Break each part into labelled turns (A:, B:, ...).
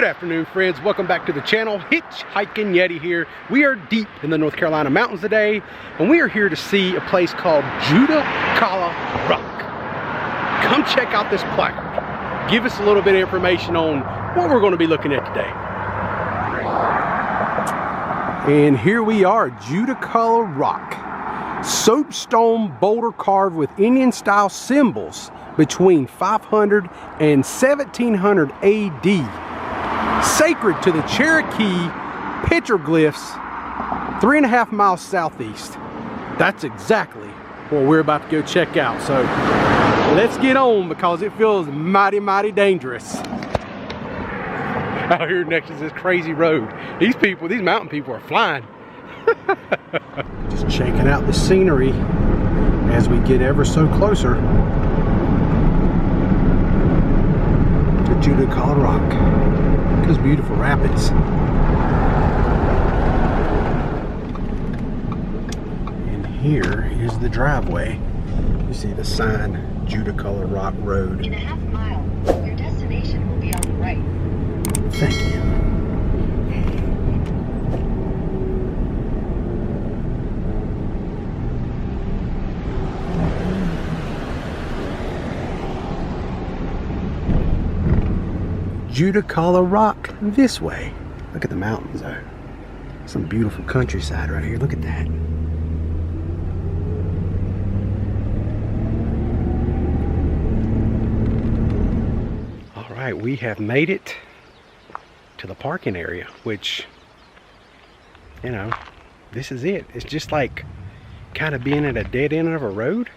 A: Good afternoon, friends. Welcome back to the channel. Hitch Hiking Yeti here. We are deep in the North Carolina mountains today, and we are here to see a place called Judaculla Rock. Come check out this placard. Give us a little bit of information on what we're going to be looking at today. And here we are, Judaculla Rock. Soapstone boulder carved with Indian-style symbols between 500 and 1700 AD. Sacred to the Cherokee petroglyphs 3.5 miles southeast. That's exactly what we're about to go check out. So let's get on because it feels mighty dangerous. Out here next to this crazy road. These mountain people are flying. Just checking out the scenery as we get ever so closer to Judaculla Rock. Those beautiful rapids. And here is the driveway. You see the sign, Judaculla Rock Road.
B: In a half mile, your destination will be on the right.
A: Thank you. Judaculla Rock this way. Look at the mountains though. Some beautiful countryside right here. Look at that. All right, we have made it to the parking area, which, you know, this is it. It's just like kind of being at a dead end of a road.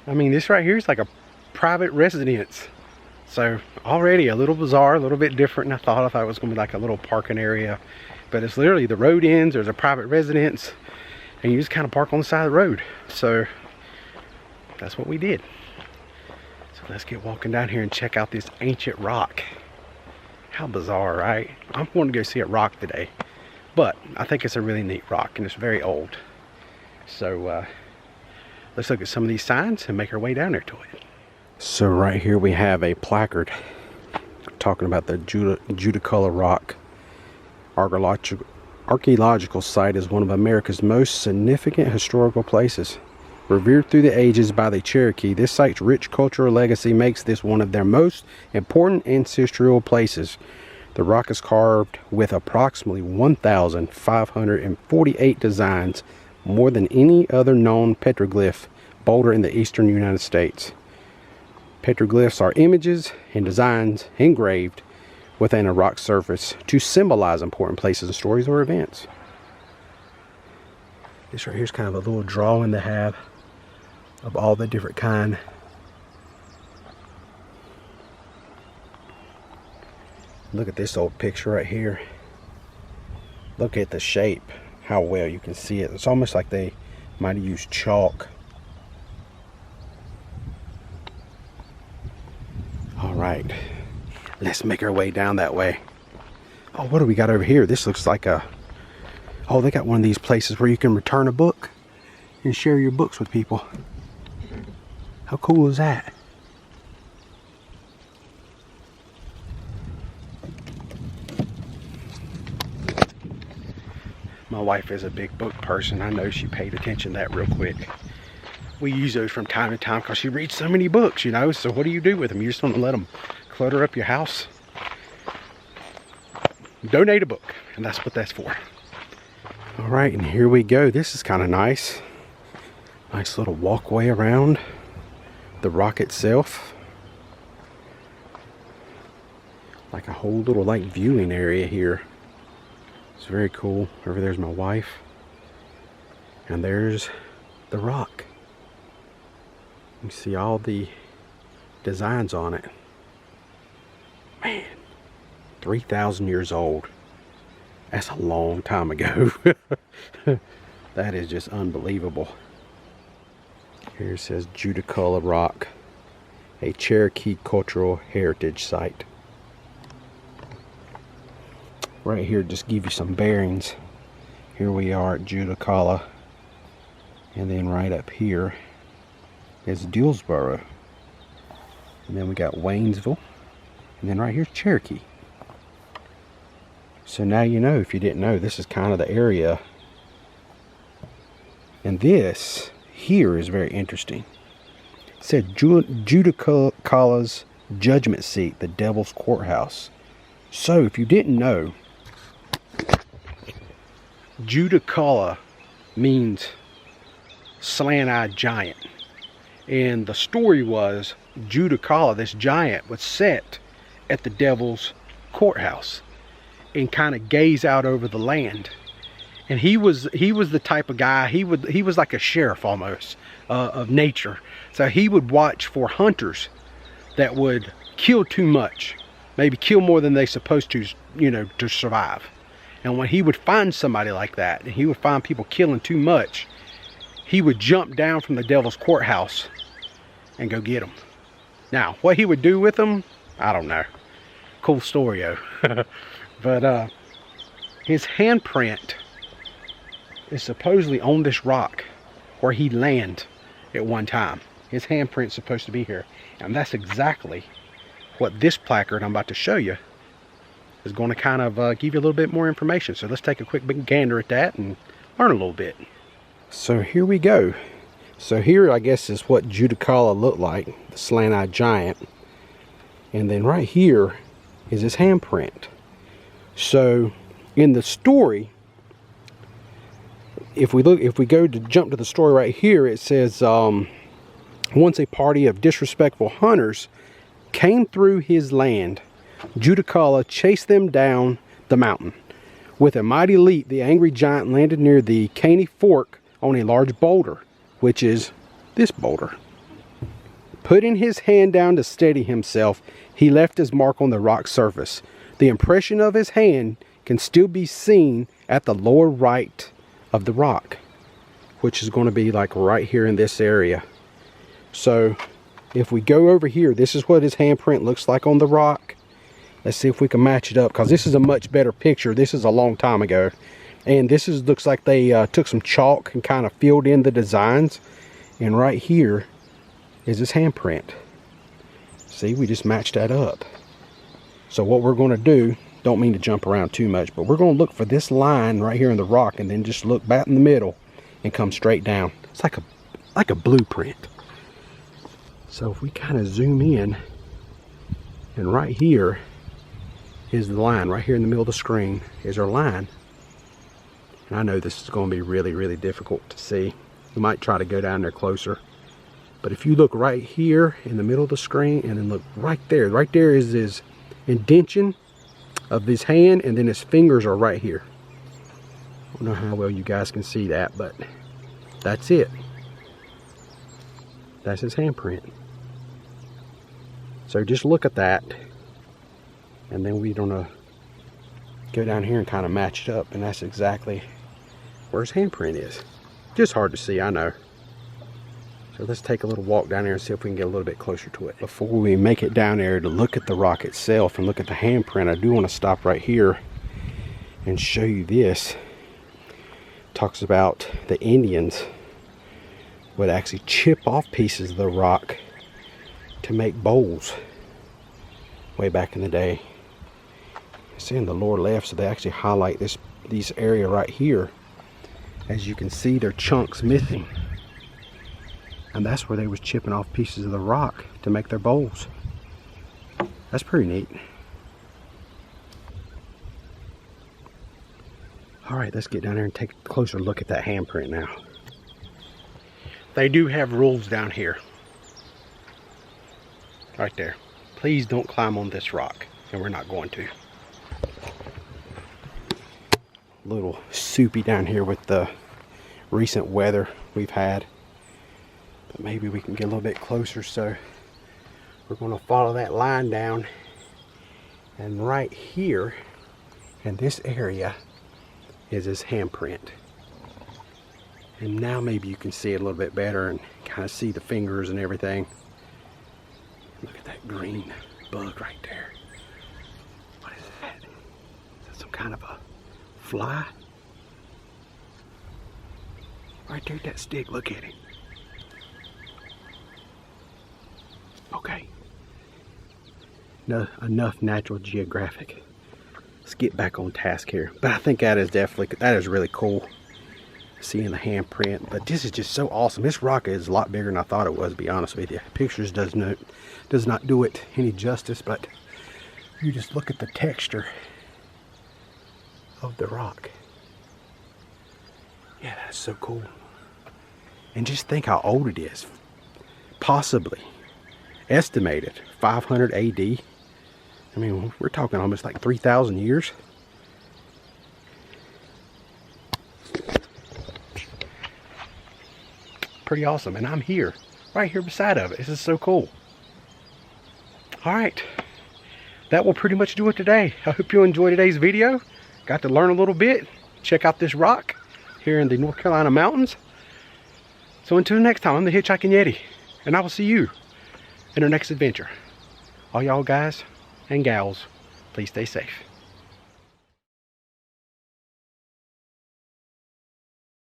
A: I mean, this right here is like a private residence. So already a little bizarre, a little bit different than I thought. It was going to be like a little parking area, but it's literally the road ends, there's a private residence, and you just kind of park on the side of the road. So that's what we did. So let's get walking down here and check out this ancient rock. How bizarre, right? I'm going to go see a rock today, but I think it's a really neat rock and it's very old. So let's look at some of these signs and make our way down there to it. So right here we have a placard talking about the Judaculla Rock. Archaeological site is one of America's most significant historical places. Revered through the ages by the Cherokee, this site's rich cultural legacy makes this one of their most important ancestral places. The rock is carved with approximately 1,548 designs, more than any other known petroglyph boulder in the eastern United States. Petroglyphs are images and designs engraved within a rock surface to symbolize important places and stories or events. This right here is kind of a little drawing they have of all the different kind. Look at this old picture right here. Look at the shape, how well you can see it. It's almost like they might have used chalk. Right, let's make our way down that way. Oh, what do we got over here? This looks like a, oh, they got one of these places where you can return a book and share your books with people. How cool is that? My wife is a big book person. I know she paid attention to that real quick. We use those from time to time because she reads so many books, you know. So what do you do with them? You just don't let them clutter up your house. Donate a book, and that's what that's for. All right, and here we go. This is kind of nice. Nice little walkway around the rock itself. Like a whole little like viewing area here. It's very cool. Over there's my wife. And there's the rock. You see all the designs on it. Man, 3,000 years old. That's a long time ago. That is just unbelievable. Here it says Judaculla Rock, a Cherokee cultural heritage site. Right here, just give you some bearings. Here we are at Judaculla, and then right up here is Dillsboro. And then we got Waynesville. And then right here's Cherokee. So now you know, if you didn't know, this is kind of the area. And this here is very interesting. It said Judaculla's judgment seat, the devil's courthouse. So if you didn't know, Judaculla means slant-eyed giant. And the story was Judaculla, this giant, was set at the devil's courthouse and kind of gaze out over the land. And he was the type of guy, he was like a sheriff almost of nature. So he would watch for hunters that would kill too much, maybe kill more than they supposed to, you know, to survive. And when he would find somebody like that, and he would find people killing too much, he would jump down from the devil's courthouse and go get them. Now, what he would do with them, I don't know. Cool story, though. But his handprint is supposedly on this rock where he landed at one time. His handprint's supposed to be here. And that's exactly what this placard I'm about to show you is going to kind of give you a little bit more information. So let's take a quick big gander at that and learn a little bit. So here we go. So here, I guess, is what Judaculla looked like, the slant-eyed giant. And then right here is his handprint. So in the story, if we go to jump to the story right here, it says, once a party of disrespectful hunters came through his land, Judaculla chased them down the mountain. With a mighty leap, the angry giant landed near the Caney Fork on a large boulder, which is this boulder. Putting his hand down to steady himself, he left his mark on the rock surface. The impression of his hand can still be seen at the lower right of the rock, which is going to be like right here in this area. So if we go over here, this is what his handprint looks like on the rock. Let's see if we can match it up, because this is a much better picture. This is a long time ago, and this looks like they took some chalk and kind of filled in the designs. And right here is his handprint. See, we just matched that up. So what we're going to do, don't mean to jump around too much, but we're going to look for this line right here in the rock, and then just look back in the middle and come straight down. It's like a blueprint. So if we kind of zoom in, and right here is the line, right here in the middle of the screen is our line. And I know this is going to be really, really difficult to see. We might try to go down there closer. But if you look right here in the middle of the screen, and then look right there is his indentation of his hand, and then his fingers are right here. I don't know how well you guys can see that, but that's it. That's his handprint. So just look at that, and then we're gonna go down here and kind of match it up, and that's exactly where his handprint is. Just hard to see, I know. So let's take a little walk down there and see if we can get a little bit closer to it. Before we make it down there to look at the rock itself and look at the handprint, I do want to stop right here and show you this. It talks about the Indians would actually chip off pieces of the rock to make bowls way back in the day. It's in the lower left, so they actually highlight this area right here. As you can see, there are chunks missing. And that's where they was chipping off pieces of the rock to make their bowls. That's pretty neat. Alright, let's get down there and take a closer look at that handprint now. They do have rules down here. Right there. Please don't climb on this rock. And we're not going to. A little soupy down here with the recent weather we've had. But maybe we can get a little bit closer, so we're going to follow that line down, and right here in this area is his handprint. And now maybe you can see it a little bit better and kind of see the fingers and everything. Look at that green bug right there. What is that? Is that some kind of a fly? Right there at that stick, look at it. Okay. No, enough Natural Geographic. let's get back on task here. But I think that is really cool, seeing the handprint. But this is just so awesome. This rock is a lot bigger than I thought it was, to be honest with you. Pictures does not do it any justice, but you just look at the texture of the rock. Yeah, that's so cool. And just think how old it is. Possibly estimated 500 AD. I mean, we're talking almost like 3,000 years. Pretty awesome. And I'm here, right here beside of it. This is so cool. All right. That will pretty much do it today. I hope you enjoyed today's video. Got to learn a little bit. Check out this rock here in the North Carolina mountains. So until next time, I'm the Hitchhiking Yeti, and I will see you in our next adventure. All y'all guys and gals, please stay safe.